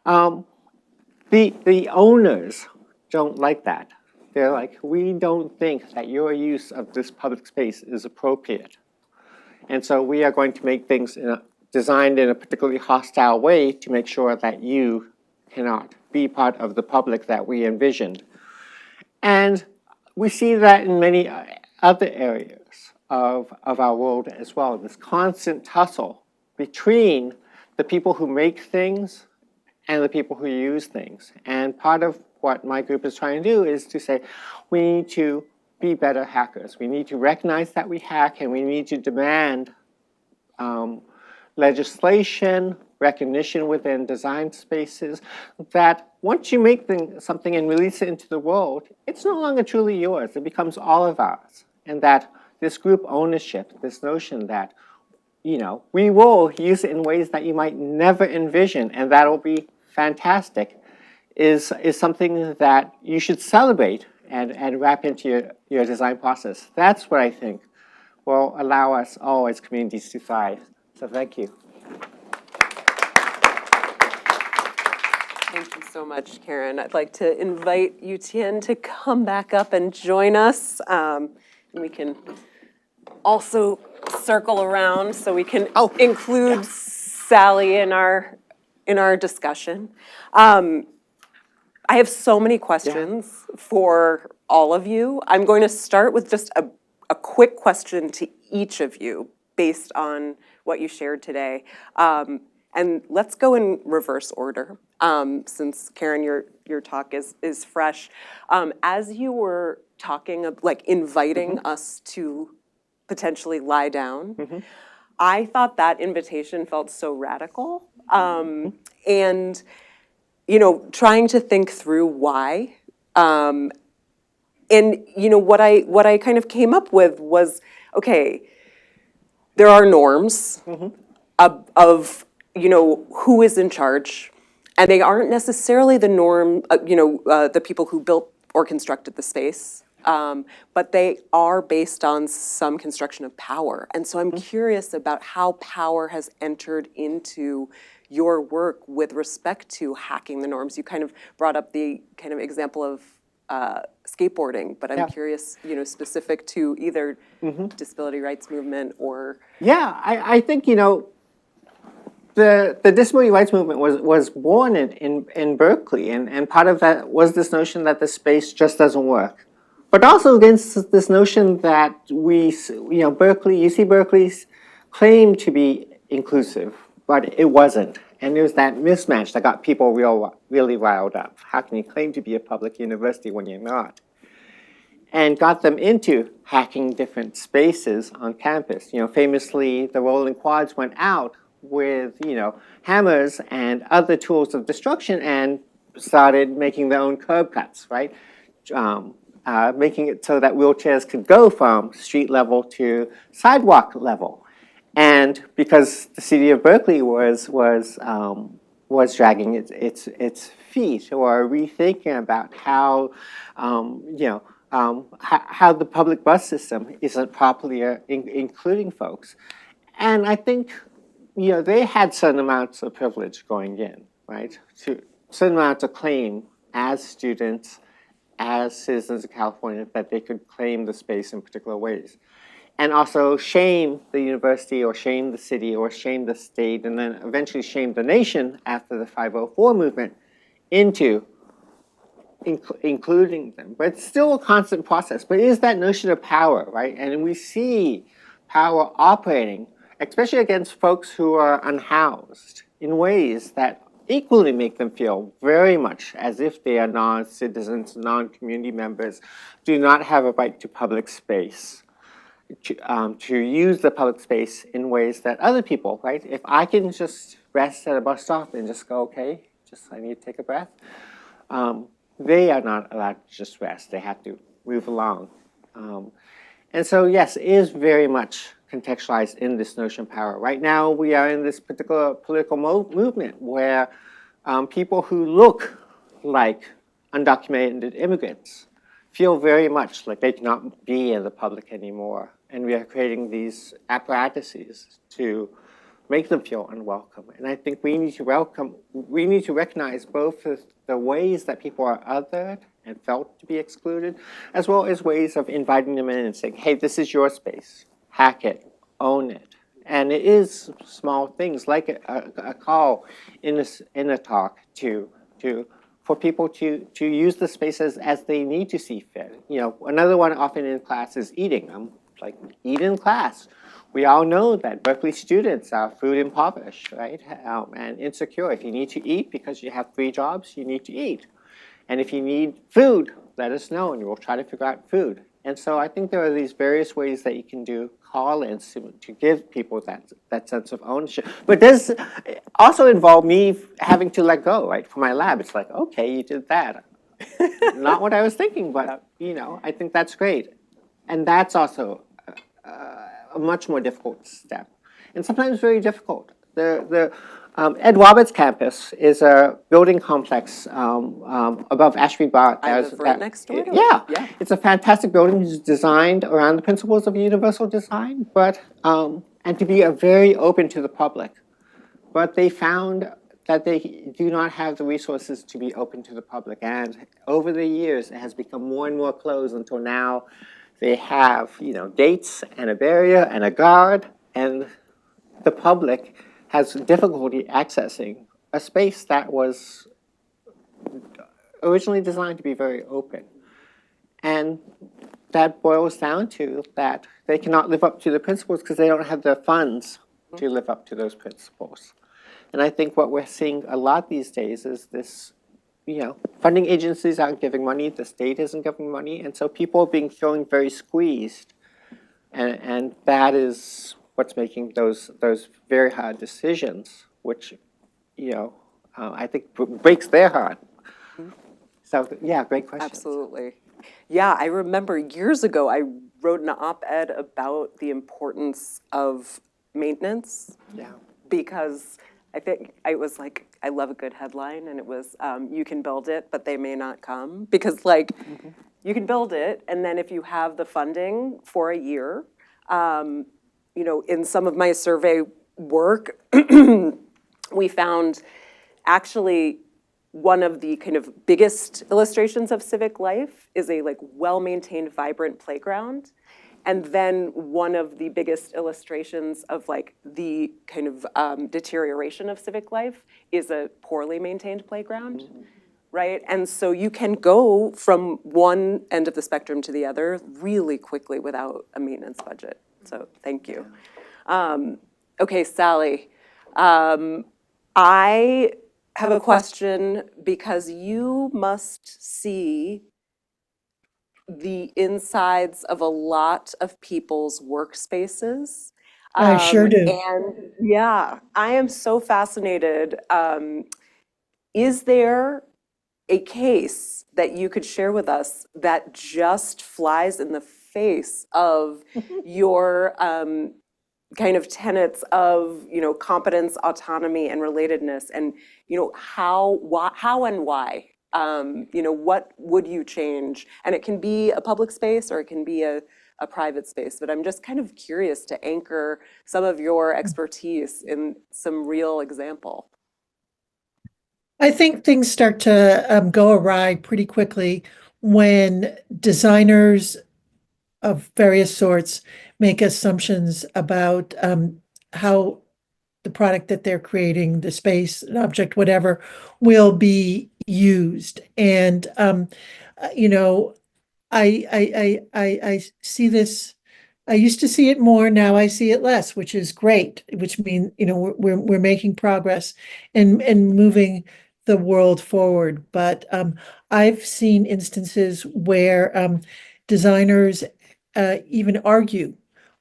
The owners don't like that. They're like, we don't think that your use of this public space is appropriate. And so we are going to make things designed in a particularly hostile way to make sure that you cannot be part of the public that we envisioned. And we see that in many other areas of our world as well, this constant tussle between the people who make things and the people who use things. And part of what my group is trying to do is to say, we need to be better hackers. We need to recognize that we hack, and we need to demand legislation, recognition within design spaces, that once you make something and release it into the world, it's no longer truly yours. It becomes all of ours. And that this group ownership, this notion that, you know, we will use it in ways that you might never envision, and that'll be fantastic, is something that you should celebrate and wrap into your design process. That's what I think will allow us all as communities to thrive. So thank you. Thank you so much, Karen. I'd like to invite You-Tien to come back up and join us. And we can also circle around so we can include Sally in our discussion. I have so many questions for all of you. I'm going to start with just a quick question to each of you based on what you shared today. And let's go in reverse order, since Karen, your talk is fresh. As you were talking, like inviting us to potentially lie down, I thought that invitation felt so radical. And, you know, trying to think through why. And, you know, what I kind of came up with was, okay, there are norms of you know, who is in charge, and they aren't necessarily the norm, you know, the people who built or constructed the space, but they are based on some construction of power. And so I'm curious about how power has entered into your work with respect to hacking the norms. You kind of brought up the kind of example of skateboarding, but I'm curious, you know, specific to either disability rights movement or... Yeah, I think, you know, the disability rights movement was born in Berkeley, and part of that was this notion that the space just doesn't work. But also against this notion that Berkeley, UC Berkeley's claimed to be inclusive, but it wasn't. And there's that mismatch that got people really riled up. How can you claim to be a public university when you're not? And got them into hacking different spaces on campus. You know, famously, the rolling quads went out with, you know, hammers and other tools of destruction and started making their own curb cuts, right? Making it so that wheelchairs could go from street level to sidewalk level. And because the city of Berkeley was dragging its feet, or rethinking about how, how the public bus system isn't properly including folks. And I think, you know, they had certain amounts of privilege going in, right? Certain amounts of claim as students, as citizens of California, that they could claim the space in particular ways. And also shame the university, or shame the city, or shame the state, and then eventually shame the nation after the 504 movement into including them. But it's still a constant process. But it is that notion of power, right? And we see power operating, especially against folks who are unhoused, in ways that equally make them feel very much as if they are non-citizens, non-community members, do not have a right to public space, to use the public space in ways that other people, right? If I can just rest at a bus stop and just go, okay, just I need to take a breath, they are not allowed to just rest. They have to move along. And so, yes, it is very much contextualized in this notion of power. Right now, we are in this particular political movement where people who look like undocumented immigrants feel very much like they cannot be in the public anymore. And we are creating these apparatuses to make them feel unwelcome. And I think we need to recognize both the ways that people are othered and felt to be excluded, as well as ways of inviting them in and saying, hey, this is your space, hack it, own it. And it is small things like a call in a talk for people to use the spaces as they need to see fit. You know, another one often in class is eating. Like, eat in class. We all know that Berkeley students are food impoverished, right? And insecure. If you need to eat because you have 3 jobs, you need to eat. And if you need food, let us know, and we'll try to figure out food. And so I think there are these various ways that you can do call-ins to give people that sense of ownership. But this also involved me having to let go, right? For my lab, it's like, okay, you did that. Not what I was thinking, but you know, I think that's great. And that's also a much more difficult step, and sometimes very difficult. Ed Roberts campus is a building complex above Ashby Bar. I live right next door to it. Yeah, it's a fantastic building. It's designed around the principles of universal design, but and to be very open to the public. But they found that they do not have the resources to be open to the public, and over the years, it has become more and more closed until now. They have, you know, gates and a barrier and a guard, and the public has difficulty accessing a space that was originally designed to be very open. And that boils down to that they cannot live up to the principles because they don't have the funds to live up to those principles. And I think what we're seeing a lot these days is this, you know, funding agencies aren't giving money, the state isn't giving money, and so people are feeling very squeezed. And that is what's making those very hard decisions, which, you know, I think breaks their heart. So, yeah, great question. Absolutely. Yeah, I remember years ago I wrote an op-ed about the importance of maintenance. Yeah. Because I think I was like, I love a good headline, and it was, you can build it, but they may not come. Because like, you can build it, and then if you have the funding for a year, you know, in some of my survey work, we found actually one of the kind of biggest illustrations of civic life is a like well-maintained, vibrant playground. And then one of the biggest illustrations of like the kind of deterioration of civic life is a poorly maintained playground, right? And so you can go from one end of the spectrum to the other really quickly without a maintenance budget. So thank you. Okay, Sally, I have a question because you must see the insides of a lot of people's workspaces. I sure do. And yeah, I am so fascinated. Is there a case that you could share with us that just flies in the face of your kind of tenets of, you know, competence, autonomy, and relatedness, and, you know, how and why? You know, what would you change? And it can be a public space or it can be a private space, but I'm just kind of curious to anchor some of your expertise in some real example. I think things start to go awry pretty quickly when designers of various sorts make assumptions about how the product that they're creating, the space, an object, whatever, will be used. And you know, I see this I used to see it more, now I see it less, which is great, which means, we're making progress and moving the world forward. But I've seen instances where designers even argue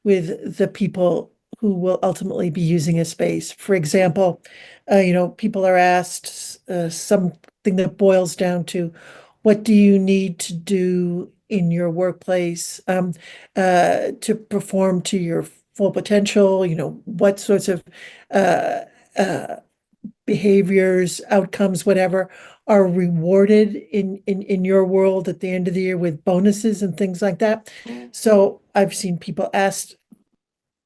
with the people who will ultimately be using a space. For example, people are asked something that boils down to, what do you need to do in your workplace to perform to your full potential? What sorts of uh, uh, behaviors, outcomes, whatever, are rewarded in your world at the end of the year with bonuses and things like that. So I've seen people ask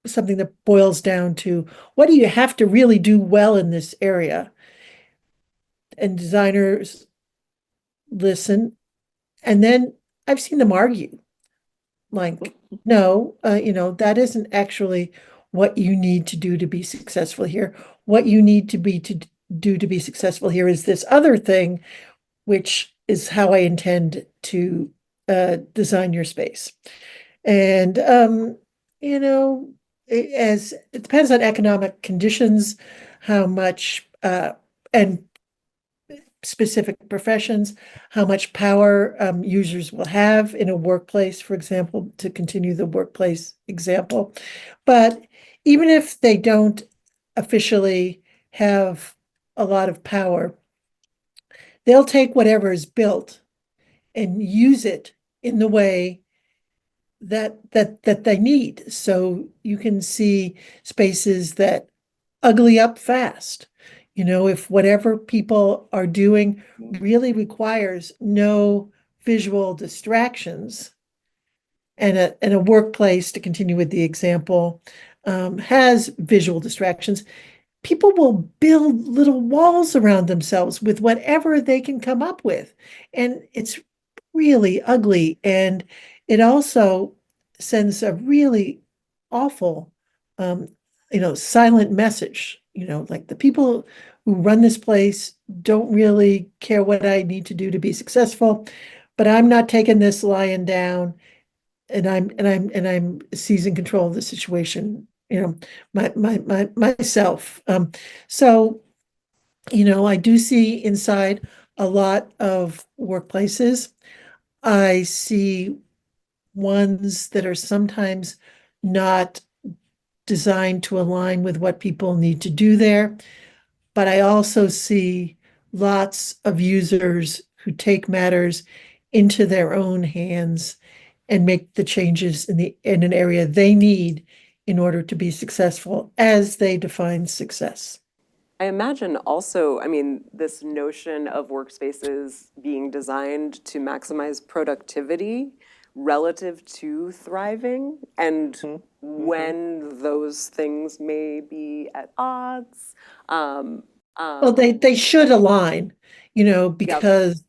something that boils down to, what do you have to really do well in this area? And designers listen, and then I've seen them argue, like, no, that isn't actually what you need to do to be successful here. What you need to do to be successful here is this other thing, which is how I intend to design your space. And you know, as it depends on economic conditions, how much and specific professions, how much power users will have in a workplace, for example, to continue the workplace example. But even if they don't officially have a lot of power, they'll take whatever is built and use it in the way that they need. So you can see spaces that ugly up fast. If whatever people are doing really requires no visual distractions, and a workplace, to continue with the example, has visual distractions, people will build little walls around themselves with whatever they can come up with. And it's really ugly. And it also sends a really awful, silent message. Like, the people who run this place don't really care what I need to do to be successful, but I'm not taking this lying down, and I'm seizing control of the situation, myself. So, I do see inside a lot of workplaces. I see ones that are sometimes not designed to align with what people need to do there. But I also see lots of users who take matters into their own hands and make the changes in an area they need in order to be successful as they define success. I imagine also, this notion of workspaces being designed to maximize productivity relative to thriving, and when those things may be at odds. Well, they should align, because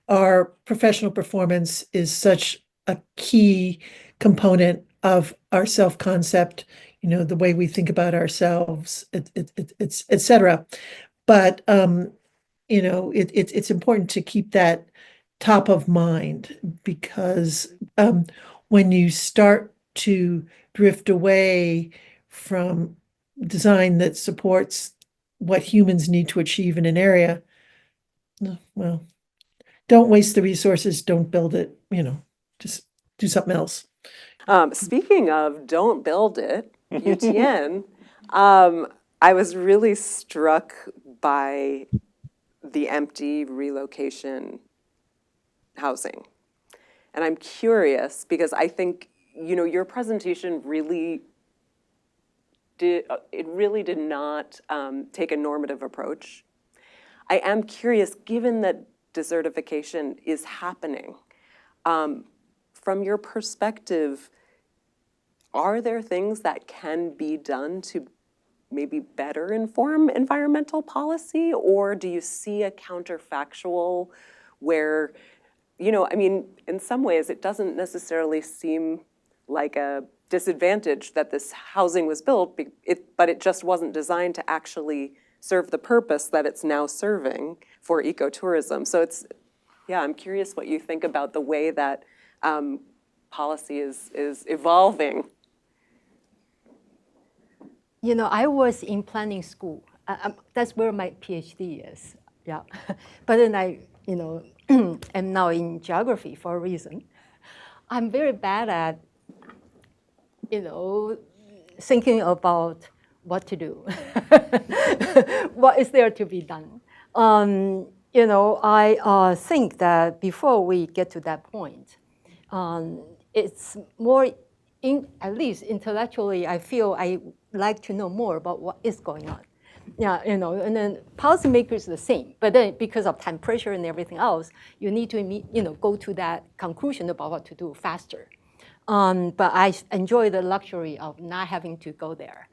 our professional performance is such a key component of our self-concept, the way we think about ourselves, it's et cetera. But it's important to keep that top of mind, because when you start to drift away from design that supports what humans need to achieve in an area, well, don't waste the resources, don't build it, just do something else. Speaking of don't build it, You-Tien, I was really struck by the empty relocation housing. And I'm curious because I think, your presentation really did not take a normative approach. I am curious, given that desertification is happening, from your perspective, are there things that can be done to maybe better inform environmental policy? Or do you see a counterfactual where, in some ways it doesn't necessarily seem like a disadvantage that this housing was built, but it just wasn't designed to actually serve the purpose that it's now serving for ecotourism. So I'm curious what you think about the way that policy is evolving? You know, I was in planning school. That's where my PhD is. Yeah, but then I, you know, am now in geography for a reason. I'm very bad at, you know, thinking about what to do. What is there to be done? You know, I think that before we get to that point, it's more, at least intellectually, I feel I like to know more about what is going on. Yeah, you know, and then policymakers the same, but then because of time pressure and everything else, you need to, you know, go to that conclusion about what to do faster. But I enjoy the luxury of not having to go there.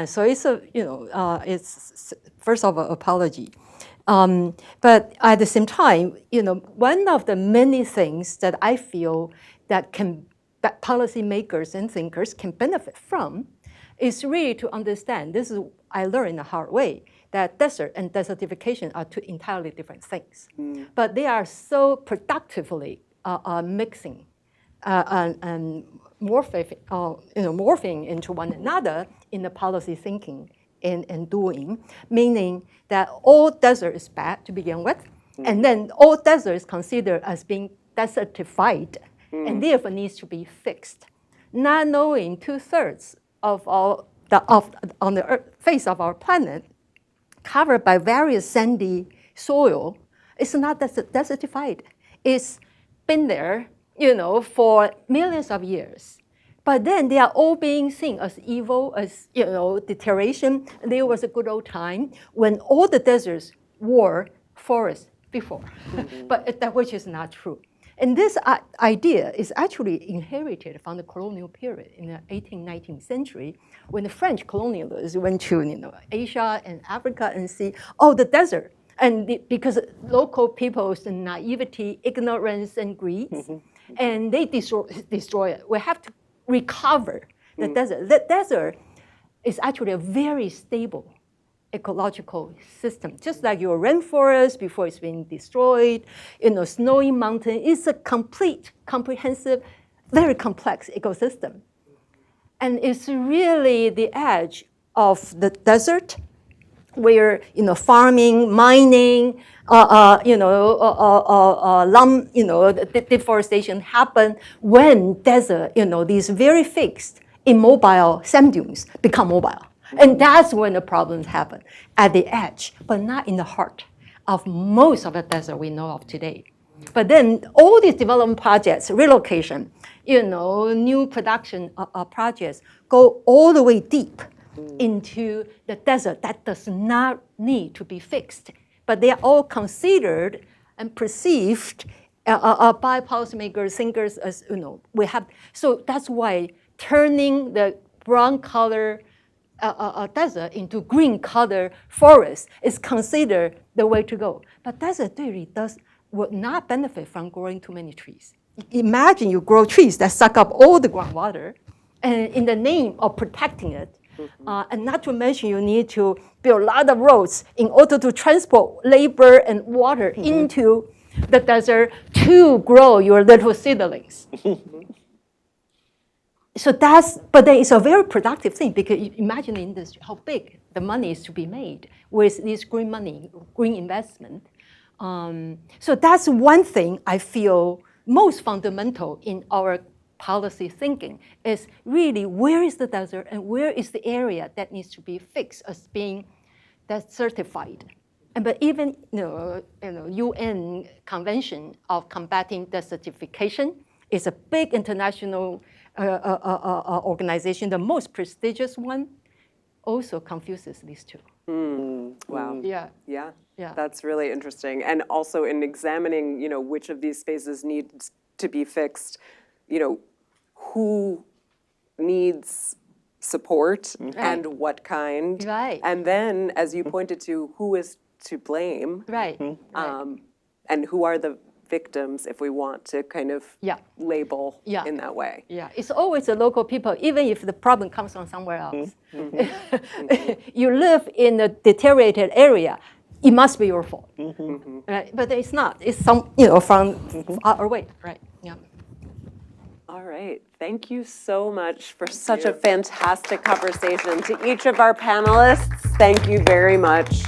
So it's a, you know, it's first of all, apology. But at the same time, you know, one of the many things that I feel that policymakers and thinkers can benefit from is really to understand, this is, I learned the hard way, that desert and desertification are two entirely different things. But they are so productively mixing and morphing into one another in the policy thinking and doing, meaning that all desert is bad to begin with, and then all desert is considered as being desertified, and therefore needs to be fixed. Not knowing 2/3 of all on the face of our planet, covered by various sandy soil, it's not desertified. It's been there, you know, for millions of years. But then they are all being seen as evil, as, you know, deterioration. There was a good old time when all the deserts were forests before, but that which is not true. And this idea is actually inherited from the colonial period in the 18th, 19th century, when the French colonialists went to, you know, Asia and Africa and see, oh, the desert. And because local people's naivety, ignorance, and greed, and they destroy it. We have to recover the desert. The desert is actually a very stable ecological system, just like your rainforest before it's being destroyed, you know, snowy mountain. It's a complete, comprehensive, very complex ecosystem. And it's really the edge of the desert where, you know, farming, mining, deforestation happen when desert, you know, these very fixed, immobile sand dunes become mobile. And that's when the problems happen, at the edge, but not in the heart of most of the desert we know of today. But then all these development projects, relocation, you know, new production projects go all the way deep into the desert that does not need to be fixed. But they are all considered and perceived by policymakers, thinkers as, you know, we have. So that's why turning the brown color desert into green color forest is considered the way to go. But desert really would not benefit from growing too many trees. Imagine you grow trees that suck up all the groundwater, and in the name of protecting it, and not to mention you need to build a lot of roads in order to transport labor and water into the desert to grow your little seedlings. So but then it's a very productive thing, because you imagine the industry, how big the money is to be made with this green money, green investment. So that's one thing I feel most fundamental in our policy thinking, is really where is the desert and where is the area that needs to be fixed as being certified. But even UN Convention of Combating Desertification is a big international organization, the most prestigious one, also confuses these two. Wow. Yeah. That's really interesting. And also in examining, you know, which of these spaces needs to be fixed, you know, who needs support and what kind. Right. And then, as you pointed to, who is to blame. Right. And who are the victims, if we want to kind of label in that way. Yeah, it's always the local people, even if the problem comes from somewhere else. You live in a deteriorated area, it must be your fault. Right? But it's not. It's some, you know, from far away, right? Yeah. All right. Thank you so much for such a fantastic conversation. To each of our panelists, thank you very much.